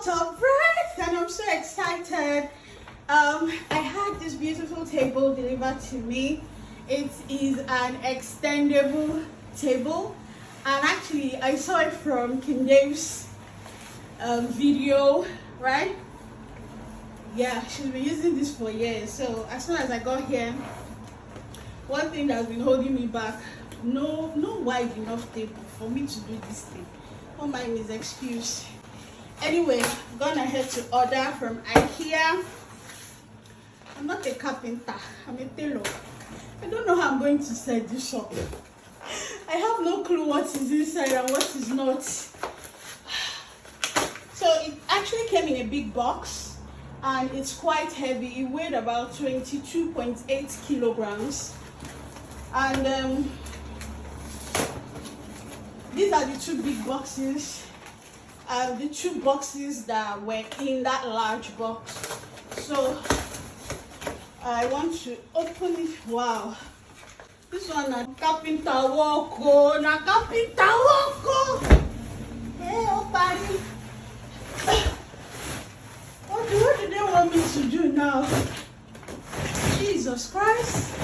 lot of bread and I'm so excited. I had this beautiful table delivered to me. It is an extendable table, and actually I saw it from Kim Dave's video, right? Yeah, she's been using this for years. So as soon as I got here, one thing that's been holding me back, no wide enough table for me to do this thing. Don't mind his excuse. Anyway, I'm gonna head to order from IKEA. I'm not a carpenter, I'm a tailor. I don't know how I'm going to set this up. I have no clue what is inside and what is not. So it actually came in a big box and it's quite heavy. It weighed about 22.8 kilograms. And these are the two big boxes. The two boxes that were in that large box. So I want to open it. Wow, this one na carpenter work, oh, na carpenter work, oh. Hey, Opari. What do they want me to do now? Jesus Christ.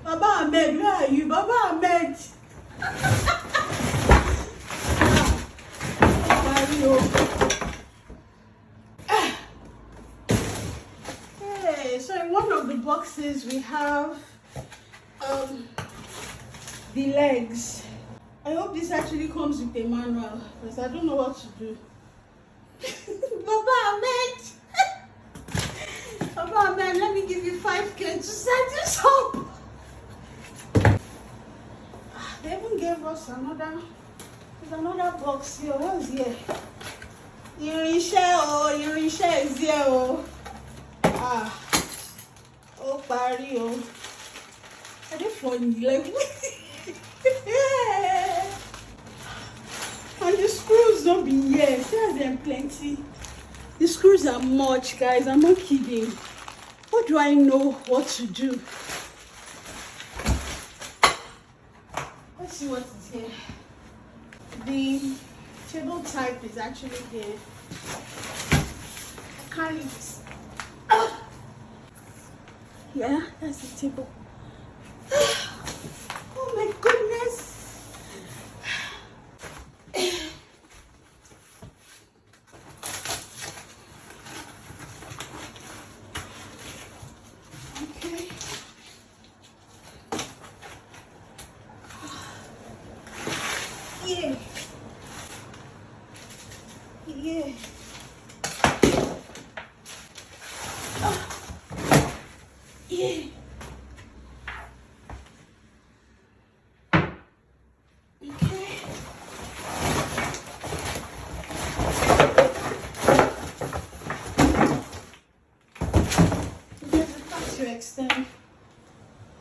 Baba Ahmed, where are you? Baba Ahmed. Opari, oh. So in one of the boxes we have the legs. I hope this actually comes with a manual because I don't know what to do. Baba Ahmed! Baba Ahmed, let me give you 5K to set this up. They even gave us another box here. What's here? Irisha is here. Oh. Oh, party, oh. Are they funny? Like, and the screws don't be here. There's them plenty. The screws are much, guys. I'm not kidding. What do I know what to do? Let's see what is here. The table type is actually here. I can't even. Yeah, that's the table. Oh my goodness. Okay. Yeah. Yeah. Yeah. Okay. There's a part to extend.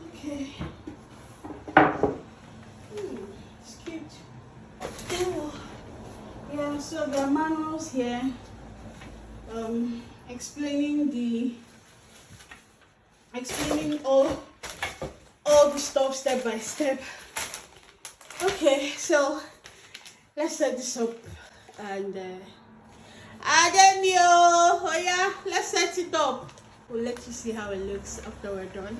Okay. It's cute. Oh. Yeah, so there are manuals here. Explaining all the stuff step by step. Okay, so let's set this up and Ademio, oh yeah, let's set it up. We'll let you see how it looks after we're done.